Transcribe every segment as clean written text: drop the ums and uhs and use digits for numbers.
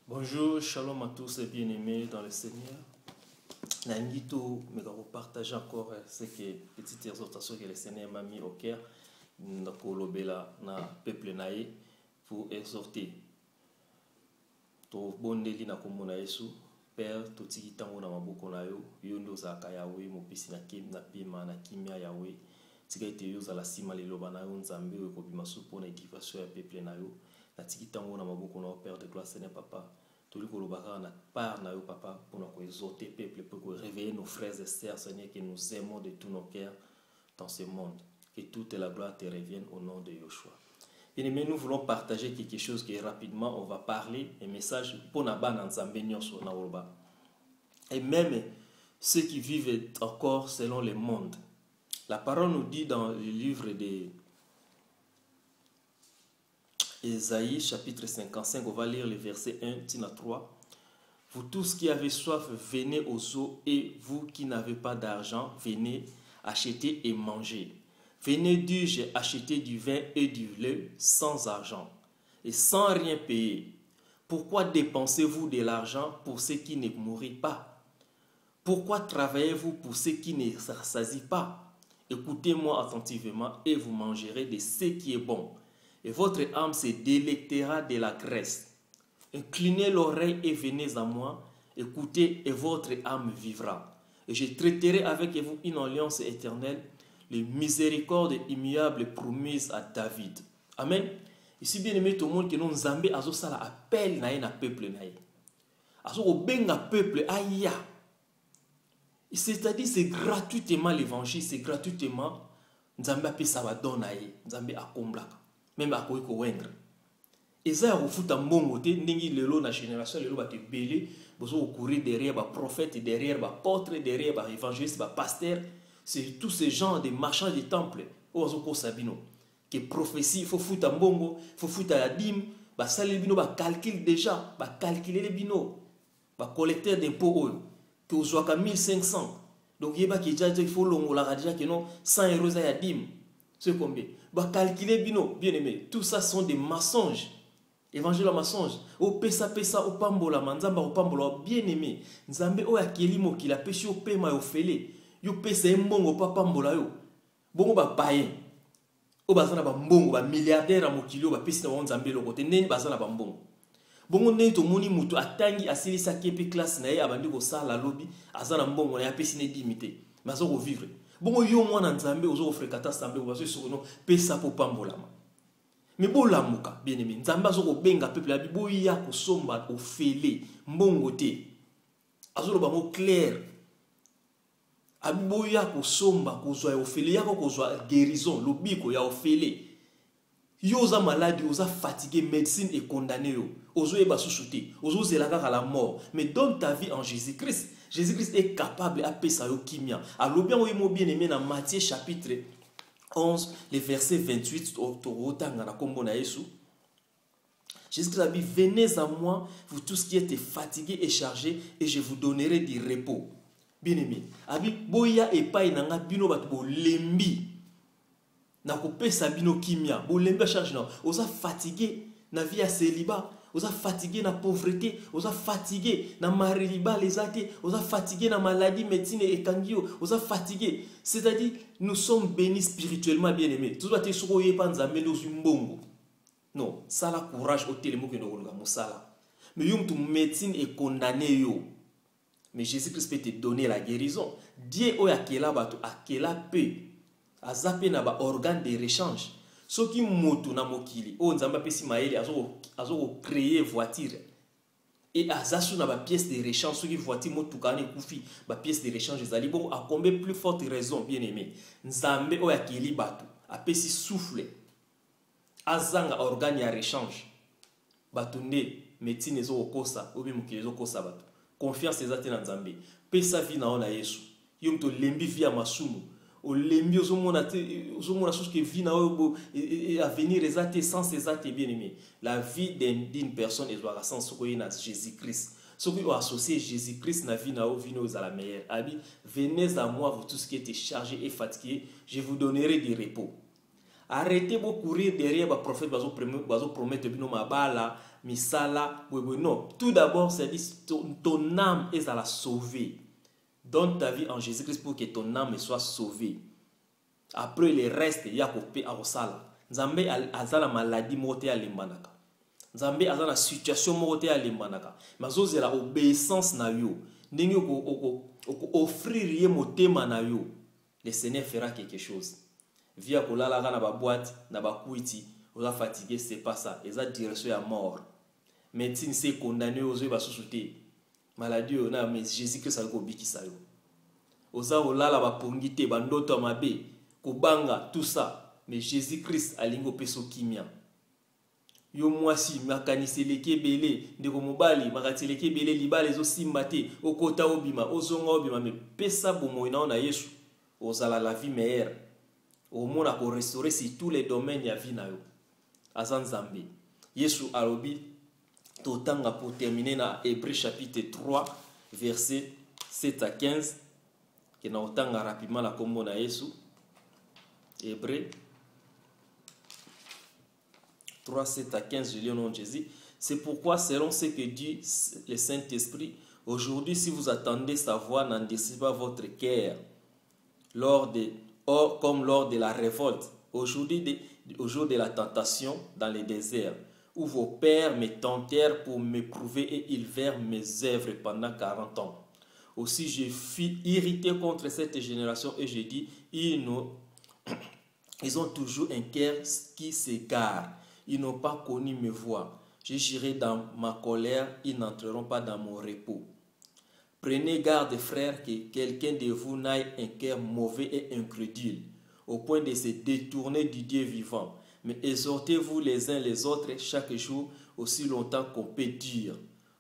Bonjour, shalom à tous et bien-aimés dans le Seigneur. Nangito, mais on partage encore ce que petite exhortation que le Seigneur m'a mis au cœur na kolobela na peuple naïe pour exhorter. To bondeli na komona Yesu, Père, to tiki tango na maboko na yo, yondo za kayawe mo pisi na kim na pima na kimia yawe. Tika ite yo za la sima le loba na yo nzambe we ko bimasu pour na édification ya peuple na yo. Na tiki tango na maboko na Père de gloire Seigneur Papa. Tout le monde na part na yo papa pour nous exhorter peuple pour réveiller nos frères et sœurs Seigneur que nous aimons de tout nos cœurs dans ce monde. Que toute la gloire te revienne au nom de Yoshua. Bien-aimés, nous voulons partager quelque chose que rapidement on va parler, un message pour Naba Nzambe Nyonso na Oroba. Et même ceux qui vivent encore selon le monde. La parole nous dit dans le livre de Ésaïe chapitre 55, on va lire les versets 1 à 3. Vous tous qui avez soif, venez aux eaux, et vous qui n'avez pas d'argent, venez acheter et manger. Venez, dis-je, acheter du vin et du lait sans argent et sans rien payer. Pourquoi dépensez-vous de l'argent pour ceux qui ne mourront pas? Pourquoi travaillez-vous pour ceux qui ne s'assasient pas? Écoutez-moi attentivement et vous mangerez de ce qui est bon. Et votre âme se délectera de la graisse. Inclinez l'oreille et venez à moi. Écoutez et votre âme vivra. Et je traiterai avec vous une alliance éternelle, les miséricordes immuables promises à David. Amen. Ici, bien aimé, tout le monde qui nous Zambé a ça appel na peuple na azo benga peuple aya. C'est-à-dire c'est gratuitement l'évangile, c'est gratuitement Nzambe a ça va donner, Nzambe a comblaka. Même à quoi wendre. Et ça, au foot en bon côté, n'engi lelo na génération lelo ba te belé, besoin courir derrière ba prophète, derrière ba apôtre, derrière ba évangéliste, ba pasteur. C'est tous ces gens des marchands des temples. Ozo sabino. Que prophétie, faut foot en bongo, faut foot à la dîme, ba salé bino ba calcule déjà, ba calculer les bino, ba collecteur d'impôts que ozo ka 1500. Donc yeba qui déjà il faut longo la déjà que non 100 € à dîme. C'est combien? Bah calculer bino, bien aimé. Tout ça sont des mensonges. Évangile mensonge. O pesa o pambola manzamba o pambola bien aimé. Nzambe o akeli mo ki la pesi o pema o fele. Yo pesa mbongo pa pambola yo. Bongo ba paye. O bazana ba mbongo ba milliardaire a mokili ba pesi na nzambe lo kote neni bazana ba mbongo. Bongo neni to moni mutu atangi asilisa kepe classe na ye abandi ko sala lobby azana mbongo na ya pesi ne dimité. Mazo ko vivre. Bongo yo mwana nzambe ozo fréquenter assemblée ozo sokono pesa po pambolama. Mais bo lamuka bien aimé nzambe azo ko benga peuple ya bibo ya ko somba ofele mbongo te. Azo lo bango clair. Abibo ya ko somba ko zo ofele ya ko zo guérison lobiko ya ofele. Yo za malade oza fatigué médecine est condamné yo. Ozo eba susute, ozo zelaka à la mort, mais donne ta vie en Jésus-Christ. Jésus-Christ est capable à payer sa kimia. Alors bien oui mo bien aimé dans Matthieu chapitre 11 les versets 28 au tanga na kombo na Yesu. Jésus-Christ a dit venez à moi vous tous qui êtes fatigués et chargés et je vous donnerai du repos. Bien aimé, abi boya epai nanga bino bat bo lembi. Na ko pesa bino kimia, bo lembi charge na. Oza fatigué na vie à célibat. Vous êtes fatigué na pauvreté, vous êtes fatigué na mariliba les athées, vous êtes fatigué na maladie, médecine et kangio, vous êtes fatigué. C'est-à-dire, nous sommes bénis spirituellement bien aimés. Tout va te souroyer pas nzambe lo zumbongo. Non, ça la courage au télémo que nous regardons ça. Mais yum tu médecine est condamné yo. Mais Jésus-Christ peut te donner la guérison. Dieu o akela bato akela pe. Azape na ba organe de rechange. Ce qui moto na mokili o nzamba pesi maeli azo créer voiture et azasu na ba pièce de rechange ce qui voiture motukane kufi ba pièce de rechange ezali bon à combien plus forte raison bien aimé nzambe o yakeli bato apesi souffle azanga organe ya rechange bato nde médecine ezo kosa obi mokili ezo kosa bato confiance ezate na nzambe pesa vie na ona Yesu yom to lembi via masumu au lembi ozomona chose que vie na et à venir ezate sans ezate bien aimé la vie d'une personne est doit sans sokoyi na Jésus-Christ ce qui associé Jésus-Christ na vie na vie à la meilleure abi venez à moi vous tous qui êtes chargés et fatigués je vous donnerai du repos Arrêtez de courir derrière les prophètes, bazo promettre bino mabala, misala, non. Tout d'abord, c'est dit ton âme est à la sauver. Donne ta vie en Jésus-Christ pour que ton âme soit sauvée. Après le reste, il y a coupé à Osala. Nzambe a la maladie morte à l'imbanaka. Nzambe a la situation morte à l'imbanaka. Mais c'est la obéissance na yo. Ndenge offrir rien motema na yo. Le Seigneur fera quelque chose. Via kolala na ba boîte, na ba kuiti, on va fatigué, c'est pas ça. Ils ont direction à mort. Médecine c'est condamné aux yeux basouté. Maladie on a mais Jésus que ça go biki ça yo. Oza olala ba pongité bandoto mabe, kubanga tout ça. Mais Jésus Christ alingo peso kimia. Yo mwasi makaniseleke belé ndeko mobali makateleke belé libala ezo simbate okota obima ozonga obima mais pesa bomo ina na Yesu. Ozala la vie meilleure. Au monde a restaurer si tous les domaines ya vie na yo. Azan Zambi. Yesu alobi totanga pour terminer na Hébreux chapitre 3 verset 7 à 15 que na otanga rapidement la kombo na Yesu. Hébreux 3 7 à 15 je lis au nom de Jésus. C'est pourquoi selon ce que dit le Saint-Esprit, aujourd'hui si vous attendez sa voix, n'endurcissez pas votre cœur. Comme lors de la révolte, aujourd'hui au jour de la tentation dans le désert, où vos pères me tentèrent pour m'éprouver et ils virent mes œuvres pendant 40 ans. Aussi je fus irrité contre cette génération et je dis, ils ont toujours un cœur qui s'égare, ils n'ont pas connu mes voies. Je j'irai dans ma colère, ils n'entreront pas dans mon repos. Prenez garde, frères, que quelqu'un de vous n'aille un cœur mauvais et incrédule, au point de se détourner du Dieu vivant. Mais exhortez-vous les uns les autres chaque jour, aussi longtemps qu'on peut dire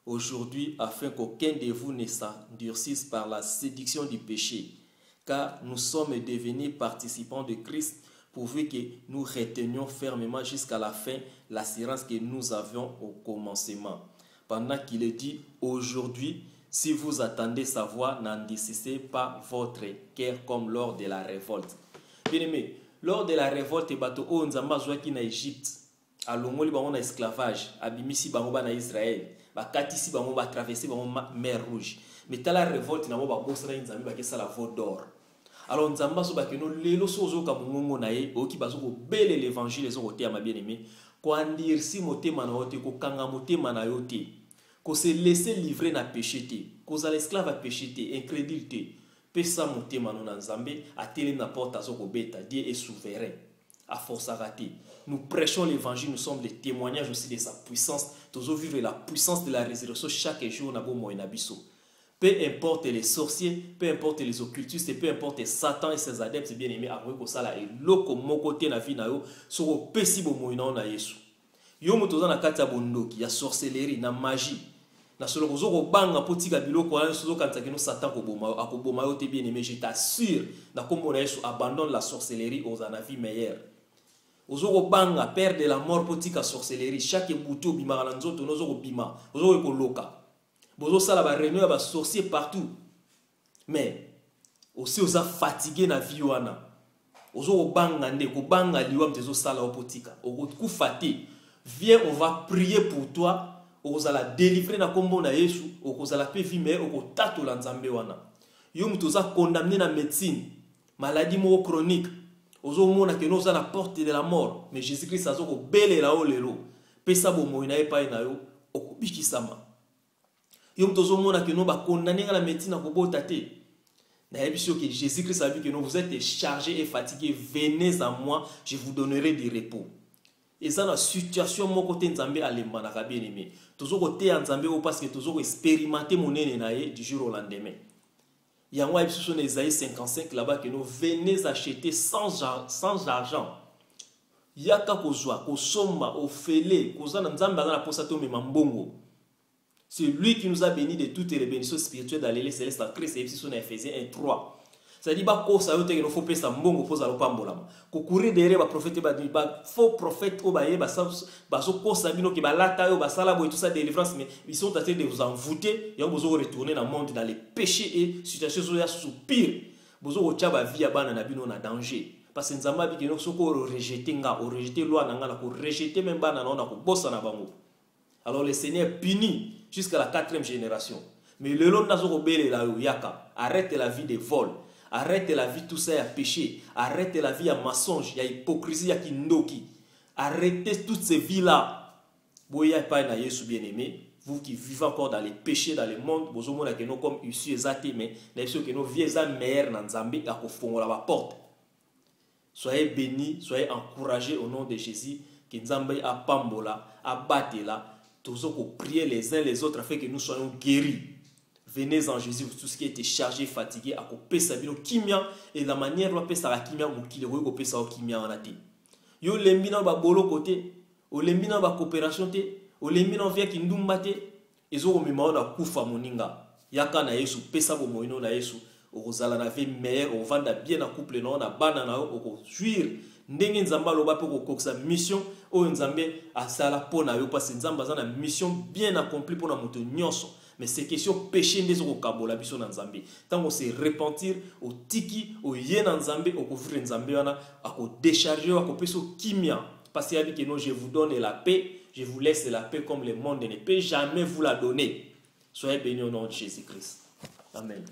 aujourd'hui, afin qu'aucun de vous ne s'endurcisse par la séduction du péché. Car nous sommes devenus participants de Christ, pourvu que nous retenions fermement jusqu'à la fin l'assurance que nous avions au commencement. Pendant qu'il est dit aujourd'hui, si vous attendez sa voix, n'endurcissez pas votre cœur comme lors de la révolte. Bien aimé, lors de la révolte, bato o nzamba zwaki na Égypte, alongoli bango na esclavage, abimisi bango ba na Israël, bakatisi bango ba traverser bango mer rouge. Mais ta la révolte na mo ba bosana nzambi ba kesa la veau d'or. Alors nzamba so ba keno lelo so zo ka mungongo na ye, oki bazo ko bele l'évangile zo kote ma bien aimé, ko andirsi motema na yote ko kanga motema na yote. Qu'on se laisser livrer na péché té, qu'on a l'esclave à péché té, incrédulité, pesa monter manon nzambe, a télé na porte à zoko beta, Dieu est souverain, à force à rater. Nous prêchons l'évangile, nous sommes les témoignages aussi de sa puissance, nous vivre la puissance de la résurrection chaque jour na bon moyen abisso. Peu importe les sorciers, peu importe les occultistes, peu importe Satan et ses adeptes, bien aimé, à ko sala et loko mon côté na vie na yo, soko pesi bo moyen na Yesu. Yo motoza na kati ya bondoki, ya sorcellerie, na magie. Na solo kozoko banga potika biloko wana sozo kanisa kino Satan akoboma yo te bien aimé, je t'assure na kombo na Yesu abandonne la sorcellerie aux en vie meilleure. Ozoko banga père de la mort potika sorcellerie chaque bouton bima na nzoto nozoko bima ozoko koloka. Bozo sala ba réunion ba sorcier partout. Mais aussi oza fatigué na vie wana. Ozoko banga nde ko banga liwa mtezo sala opotika. Okoku faté. Viens, on va prier pour toi. Okozala délivrer na kombo na Yesu, okozala pe vie mais okotato la nzambe wana. Yo mutoza condamné na médecine, maladie mo chronique. Ozo mona ke no za na porte de la mort, mais Jésus-Christ azoko bele la o lelo. Pesa bo mo ina epa na yo okubiki sama. Yo mutozo mona ke no ba condamné na médecine na kobota te. Na ebiso que Jésus-Christ a dit que vous êtes chargés et fatigués, venez à moi, je vous donnerai du repos. Et ça, la situation, mon côté, Nzambe a l'embanaka bien aimé. Toujours côté Nzambe, parce que toujours expérimenter mon nez du jour au lendemain. Il y a un épisode sur Isaïe 55 là-bas que nous venez acheter sans argent. Il y a qu'à kozwa, kosomba, ofele, kozana Nzambe dans la posato me mambongo. C'est lui qui nous a bénis de toutes les bénédictions spirituelles dans les célestes en Christ. Et sur Ephésiens 1:3. Ça dit bah quoi ça veut dire qu'il faut payer ça mbongo pour ça le pambola. Ko courir derrière ba prophète ba faux prophète au baye ba so ko sabino ki ba lata yo ba sala bo et tout ça délivrance mais ils sont en train de vous envoûter et vous retourner dans le monde dans les péchés et situations sous pire. Bozo ko tcha ba vie bana na bino na danger parce que nzambe abi kino soko rejeter nga, o rejeter loi na nga, ko rejeter même bana na ko bossa na bango. Alors le Seigneur punit jusqu'à la 4e génération. Mais le long nazo bele la yaka, arrête la vie de vol, arrête la vie tout ça à péché, arrête la vie à mensonge, il y a hypocrisie, il y a kindoki. Arrêtez toutes ces vies là. Boya pas na Yesu bien-aimé. Vous qui vivez encore dans les péchés, dans le monde, vous avez que nous comme issus exactés, mais nous que nous vivons meilleurs dans Zambie à kofongo la porte. Soyez bénis, soyez encouragés au nom de Jésus, que Nzambe a pambola, a batela, tous pour prier les uns les autres afin que nous soyons guéris. Venez en Jésus, tout ce qui était chargé, fatigué, à couper sa vie, kimia, et la manière dont on peut sa kimia, ou qu'il faut couper sa kimia en athée. Yo lembi na ba bolo côté, o lembi na ba coopération te, o lembi na via kindumba te, ezo ko mimao na kufa moninga. Yaka na Yesu pesa bo moino na Yesu, o kozala na vie meilleure, o vanda bien na couple na bana na o ko juir. Ndenge nzamba loba pe ko koksa mission o nzambe asala pona yo parce nzamba za na mission bien accomplie pour na moto nyonso. Mais c'est question péché ndezo ko kabola biso na nzambe. Tant on se repentir au tiki au ye na nzambe o kouvrir nzambe wana a ko décharger a ko peso kimia parce qu'il a dit que non je vous donne la paix, je vous laisse la paix comme le monde ne peut jamais vous la donner. Soyez bénis au nom de Jésus-Christ. Amen.